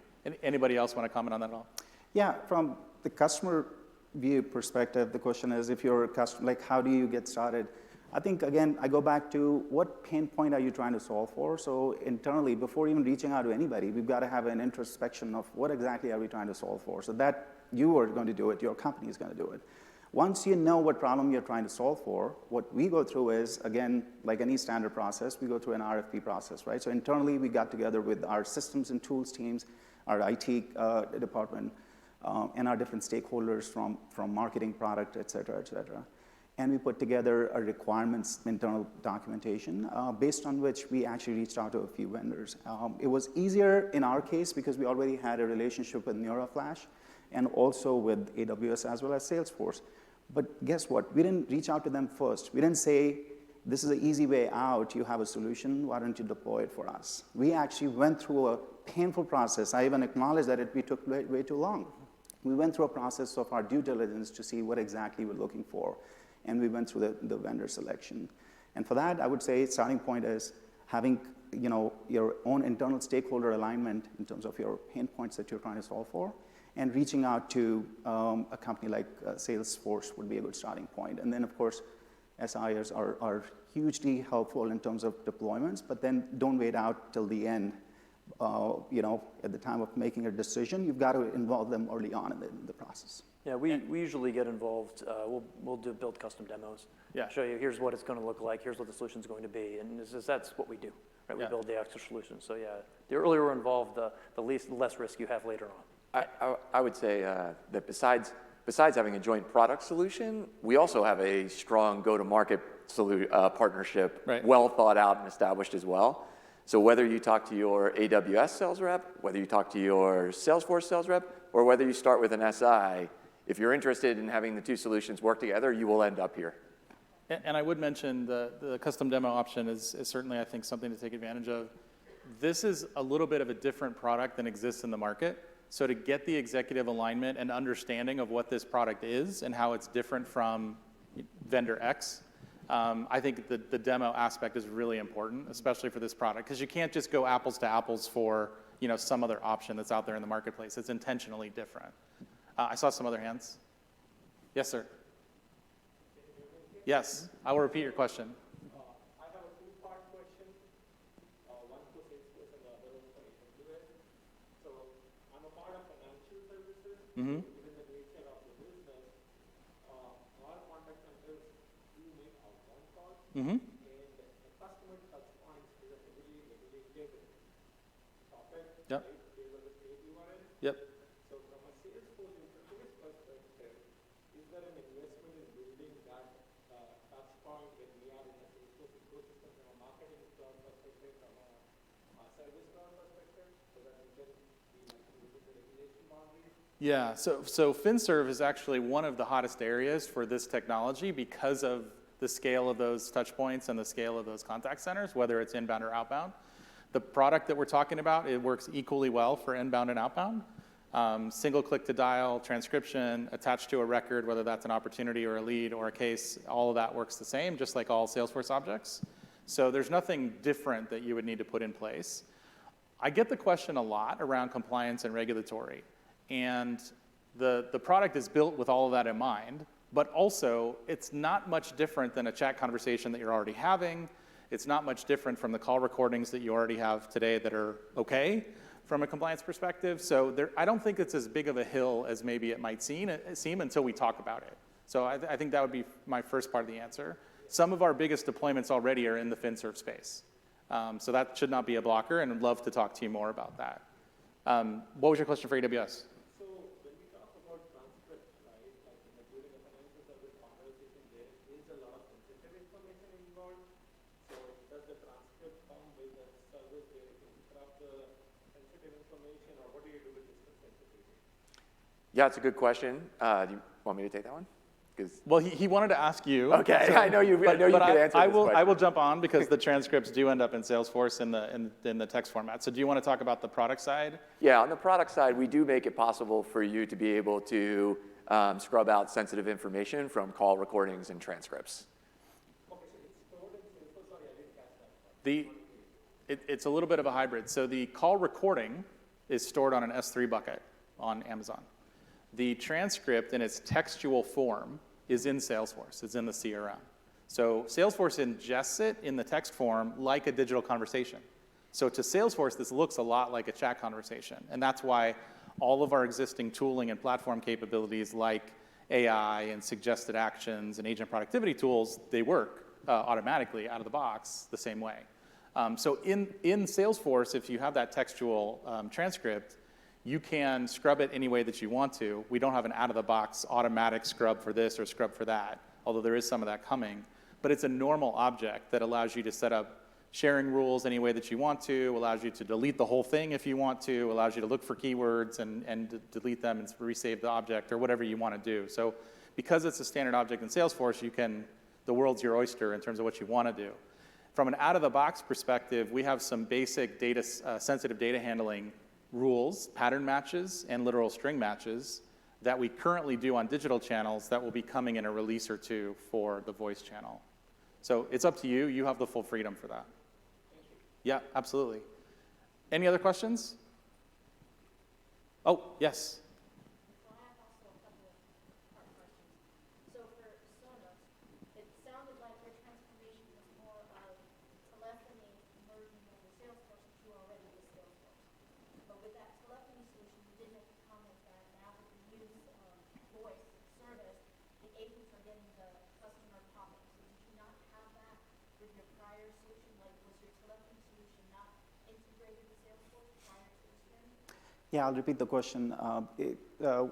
S1: Anybody else want to comment on that at all?
S6: Yeah, from the customer view perspective, the question is, if you're a customer, how do you get started? I think, again, I go back to what pain point are you trying to solve for? So internally, before even reaching out to anybody, we've got to have an introspection of what exactly are we trying to solve for. So that you are going to do it, your company is going to do it. Once you know what problem you're trying to solve for, what we go through is, again, like any standard process, we go through an RFP process, right? So internally, we got together with our systems and tools teams, our IT department, and our different stakeholders from marketing, product, et cetera, et cetera. And we put together a requirements internal documentation based on which we actually reached out to a few vendors. It was easier in our case because we already had a relationship with NeuroFlash, and also with AWS as well as Salesforce. But guess what? We didn't reach out to them first. We didn't say, this is an easy way out. You have a solution. Why don't you deploy it for us? We actually went through a painful process. I even acknowledge that we took way too long. We went through a process of our due diligence to see what exactly we're looking for. And we went through the vendor selection. And for that, I would say starting point is having your own internal stakeholder alignment in terms of your pain points that you're trying to solve for, and reaching out to a company like Salesforce would be a good starting point. And then, of course, SIs are hugely helpful in terms of deployments, but then don't wait out till the end. At the time of making a decision, you've got to involve them early on in the process.
S7: Yeah, we usually get involved. We'll build custom demos.
S1: Yeah.
S7: Show you, here's what it's going to look like, here's what the solution's going to be, and that's what we do, right? We
S1: Yeah.
S7: build the actual solution. So yeah, the earlier we're involved, the less risk you have later on.
S2: I would say that besides having a joint product solution, we also have a strong go-to-market partnership,
S1: Right.
S2: well thought out and established as well. So whether you talk to your AWS sales rep, whether you talk to your Salesforce sales rep, or whether you start with an SI, if you're interested in having the two solutions work together, you will end up here.
S1: And I would mention the custom demo option is certainly, I think, something to take advantage of. This is a little bit of a different product than exists in the market. So to get the executive alignment and understanding of what this product is and how it's different from vendor X, I think the demo aspect is really important, especially for this product, because you can't just go apples to apples for some other option that's out there in the marketplace. It's intentionally different. I saw some other hands. Yes, sir. Yes, I will repeat your question.
S9: I have a two-part question. One for Salesforce and the other one for AWS. So I'm a part of financial services.
S1: Mm-hmm.
S9: Given the nature of the business, our contact centers do make outbound calls,
S1: Mm-hmm.
S9: and the customer touch points is a heavily regulated topic.
S1: Yep.
S9: Right? They were the state URL.
S1: Yep.
S9: So from a Salesforce interface perspective, is there an investment in building that touch point when we are in a Salesforce ecosystem from a marketing cloud perspective, from a service cloud perspective, so that we can be within the regulation boundaries?
S1: Yeah, so FinServe is actually one of the hottest areas for this technology because of the scale of those touch points and the scale of those contact centers, whether it's inbound or outbound. The product that we're talking about, it works equally well for inbound and outbound. Single click to dial, transcription, attached to a record, whether that's an opportunity or a lead or a case, all of that works the same, just like all Salesforce objects. So there's nothing different that you would need to put in place. I get the question a lot around compliance and regulatory. And the product is built with all of that in mind, but also it's not much different than a chat conversation that you're already having. It's not much different from the call recordings that you already have today that are okay from a compliance perspective. So I don't think it's as big of a hill as maybe it might seem until we talk about it. So I think that would be my first part of the answer. Some of our biggest deployments already are in the FinServe space. So that should not be a blocker, and I'd love to talk to you more about that. What was your question for AWS?
S9: So when we talk about transcript, right, like during a financial service conversation, there is a lot of sensitive information involved. So does the transcript come with a service where it can interrupt the sensitive information, or what do you do with this sensitivity?
S2: Yeah, it's a good question. Do you want me to take that one?
S1: Well, he wanted to ask you.
S2: Okay,
S1: so,
S2: I know you could answer this
S1: I will
S2: question.
S1: jump on because the transcripts do end up in Salesforce in the text format. So do you want to talk about the product side?
S2: Yeah, on the product side, we do make it possible for you to be able to scrub out sensitive information from call recordings and transcripts.
S9: Okay, so it's stored in Salesforce. Sorry, I didn't catch that.
S1: It's a little bit of a hybrid. So the call recording is stored on an S3 bucket on Amazon. The transcript in its textual form is in Salesforce. It's in the CRM. So Salesforce ingests it in the text form like a digital conversation. So to Salesforce, this looks a lot like a chat conversation. And that's why all of our existing tooling and platform capabilities like AI and suggested actions and agent productivity tools, they work automatically out of the box the same way. So in Salesforce, if you have that textual transcript, you can scrub it any way that you want to. We don't have an out-of-the-box automatic scrub for this or scrub for that, although there is some of that coming. But it's a normal object that allows you to set up sharing rules any way that you want to, allows you to delete the whole thing if you want to, allows you to look for keywords and delete them and resave the object or whatever you want to do. So because it's a standard object in Salesforce, the world's your oyster in terms of what you want to do. From an out-of-the-box perspective, we have some basic sensitive data handling rules, pattern matches, and literal string matches that we currently do on digital channels that will be coming in a release or two for the voice channel. So it's up to you. You have the full freedom for that. Yeah, absolutely. Any other questions? Oh, yes.
S8: So I have also a couple of part questions. So for Sonos, it sounded like your transformation was more of telephony merging over Salesforce, which you already use Salesforce. But with that telephony solution, you did make a comment that now that you use voice service, the agents are getting the customer topic. So did you not have that with your prior solution? Like, was your telephony solution not integrated with Salesforce prior to this year?
S6: Yeah, I'll repeat the question.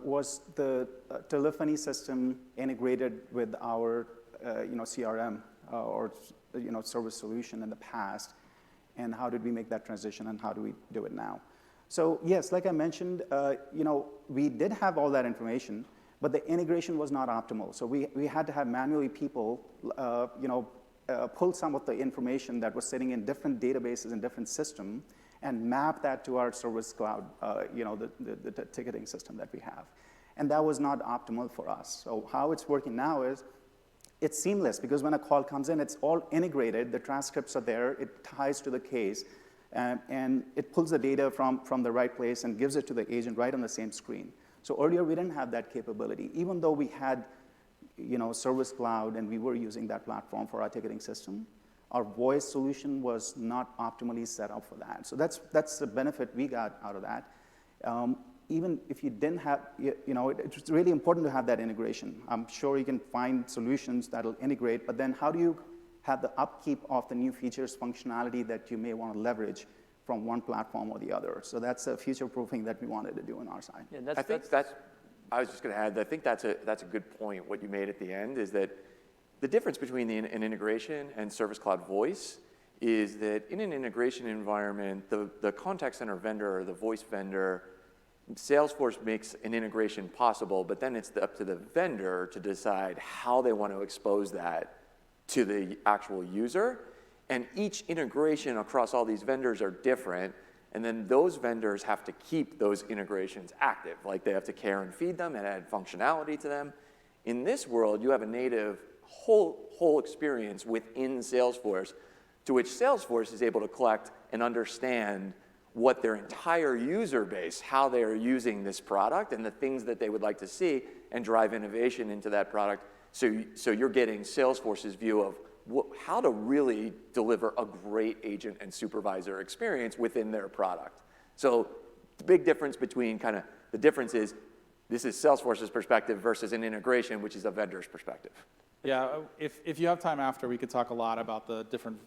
S6: Was the telephony system integrated with our CRM or service solution in the past? And how did we make that transition and how do we do it now? So yes, like I mentioned, we did have all that information, but the integration was not optimal. So we had to have manually people pull some of the information that was sitting in different databases and different systems and map that to our Service Cloud, the ticketing system that we have. And that was not optimal for us. So how it's working now is it's seamless because when a call comes in, it's all integrated. The transcripts are there. It ties to the case. And it pulls the data from the right place and gives it to the agent right on the same screen. So earlier, we didn't have that capability. Even though we had Service Cloud and we were using that platform for our ticketing system, our voice solution was not optimally set up for that. So that's the benefit we got out of that. Even if you didn't have, it's really important to have that integration. I'm sure you can find solutions that'll integrate, but then how do you have the upkeep of the new features, functionality that you may want to leverage from one platform or the other? So that's a future-proofing that we wanted to do on our side.
S7: Yeah,
S2: I was just going to add, I think that's a good point, what you made at the end, is that the difference between an integration and Service Cloud Voice is that in an integration environment, the contact center vendor or the voice vendor, Salesforce makes an integration possible, but then it's up to the vendor to decide how they want to expose that to the actual user. And each integration across all these vendors are different, and then those vendors have to keep those integrations active. Like they have to care and feed them and add functionality to them. In this world, you have a native whole experience within Salesforce to which Salesforce is able to collect and understand what their entire user base, how they are using this product and the things that they would like to see and drive innovation into that product. So you're getting Salesforce's view of how to really deliver a great agent and supervisor experience within their product. So the big difference between the difference is this is Salesforce's perspective versus an integration, which is a vendor's perspective.
S1: Yeah, if you have time after, we could talk a lot about the different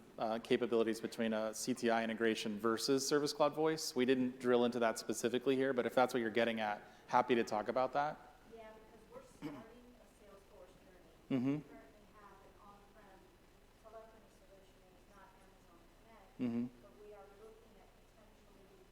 S1: capabilities between a CTI integration versus Service Cloud Voice. We didn't drill into that specifically here, but if that's what you're getting at, happy to talk about that.
S8: Yeah, because we're starting a Salesforce journey. We currently have an on-prem telephony solution, and it's not Amazon Connect, but we are looking at potentially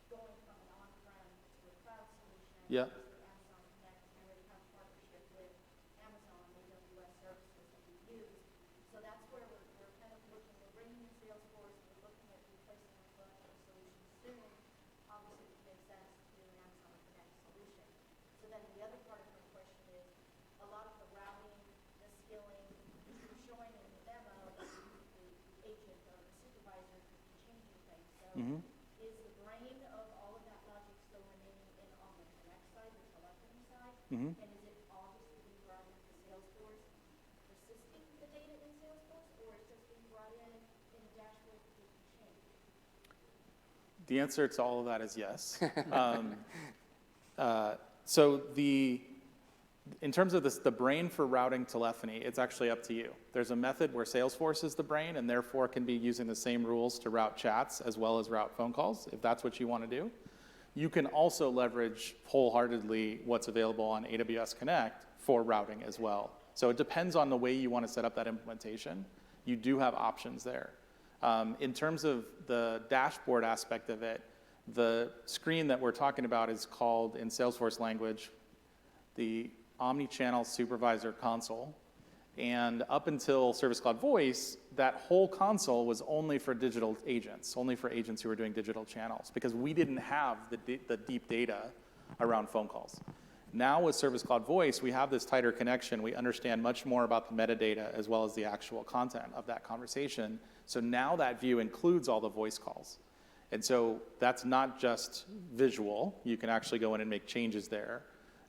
S8: going from an on-prem to a cloud solution.
S1: Yeah.
S8: Amazon Connect, we already have a partnership with Amazon AWS services that we use. So that's where we're kind of looking. We're bringing in Salesforce. We're looking at replacing our telephony solution soon. Obviously, it makes sense to do an Amazon Connect solution. So then the other part of my question is, a lot of the routing, the skilling, you're showing in the demo that the agent or the supervisor could be changing things. So is the brain of all of that logic still remaining in on the Connect side, the telephony side? And is it all just being brought into Salesforce, persisting the data in Salesforce, or is it just being brought in a dashboard that you can change?
S1: The answer to all of that is yes. So in terms of the brain for routing telephony, it's actually up to you. There's a method where Salesforce is the brain and therefore can be using the same rules to route chats as well as route phone calls, if that's what you want to do. You can also leverage wholeheartedly what's available on AWS Connect for routing as well. So it depends on the way you want to set up that implementation. You do have options there. In terms of the dashboard aspect of it, the screen that we're talking about is called, in Salesforce language, the Omnichannel Supervisor Console. And up until Service Cloud Voice, that whole console was only for digital agents, only for agents who were doing digital channels, because we didn't have the deep data around phone calls. Now with Service Cloud Voice, we have this tighter connection. We understand much more about the metadata as well as the actual content of that conversation. So now that view includes all the voice calls. And so that's not just visual. You can actually go in and make changes there.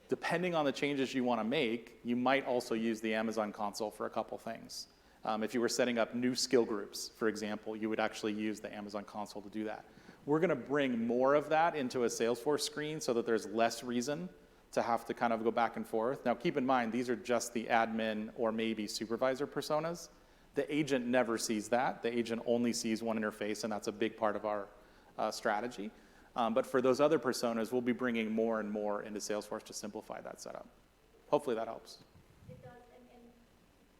S1: Depending on the changes you want to make, you might also use the Amazon console for a couple things. If you were setting up new skill groups, for example, you would actually use the Amazon console to do that. We're going to bring more of that into a Salesforce screen so that there's less reason to have to kind of go back and forth. Now, keep in mind, these are just the admin or maybe supervisor personas. The agent never sees that. The agent only sees one interface, and that's a big part of our strategy. But for those other personas, we'll be bringing more and more into Salesforce to simplify that setup. Hopefully that helps.
S8: It does, and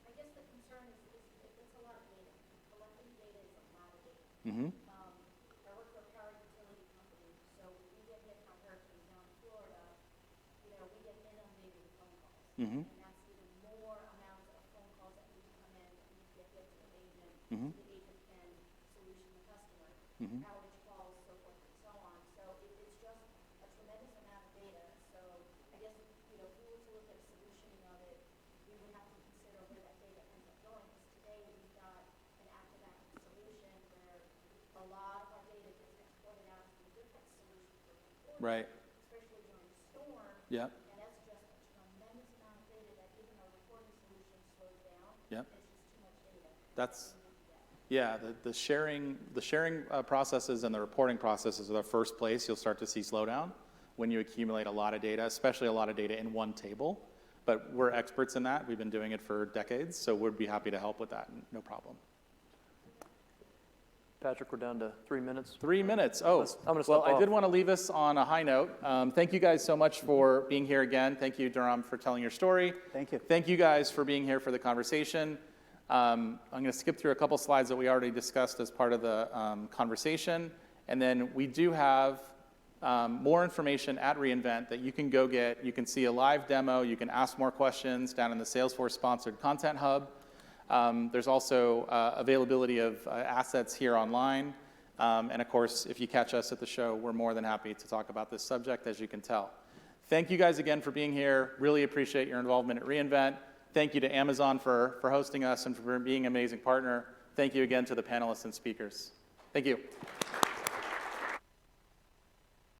S8: I guess the concern is it's a lot of data. Collecting data is a lot of data.
S1: Mm-hmm.
S8: I work for a power utility company, so when we get hit by hurricanes down in Florida, we get inundated with phone calls.
S1: Mm-hmm.
S8: And that's even more amounts of phone calls that need to come in, that need to get hit to an agent.
S1: Mm-hmm.
S8: The agent can solution the customer,
S1: Mm-hmm.
S8: outage calls, so forth and so on. So it's just a tremendous amount of data. So I guess, if we were to look at a solutioning of it, we would have to consider where that data ends up going. Because today we've got an active solution where a lot of our data gets exported out to a different solution for reporting,
S1: Right.
S8: especially during a storm.
S1: Yep.
S8: And that's just a tremendous amount of data that even our reporting solution slows down.
S1: Yep.
S8: It's just too much data.
S1: That's, yeah, the sharing processes and the reporting processes are the first place you'll start to see slowdown when you accumulate a lot of data, especially a lot of data in one table. But we're experts in that. We've been doing it for decades, so we'd be happy to help with that, no problem.
S7: Patrick, we're down to 3 minutes.
S1: 3 minutes. Oh,
S7: I'm gonna
S1: well,
S7: step
S1: I did
S7: off.
S1: want to leave us on a high note. Thank you guys so much for being here again. Thank you, Durham, for telling your story.
S6: Thank you.
S1: Thank you guys for being here for the conversation. I'm going to skip through a couple slides that we already discussed as part of the conversation. And then we do have more information at reInvent that you can go get. You can see a live demo. You can ask more questions down in the Salesforce-sponsored Content Hub. There's also availability of assets here online. And of course, if you catch us at the show, we're more than happy to talk about this subject, as you can tell. Thank you guys again for being here. Really appreciate your involvement at reInvent. Thank you to Amazon for hosting us and for being an amazing partner. Thank you again to the panelists and speakers. Thank you.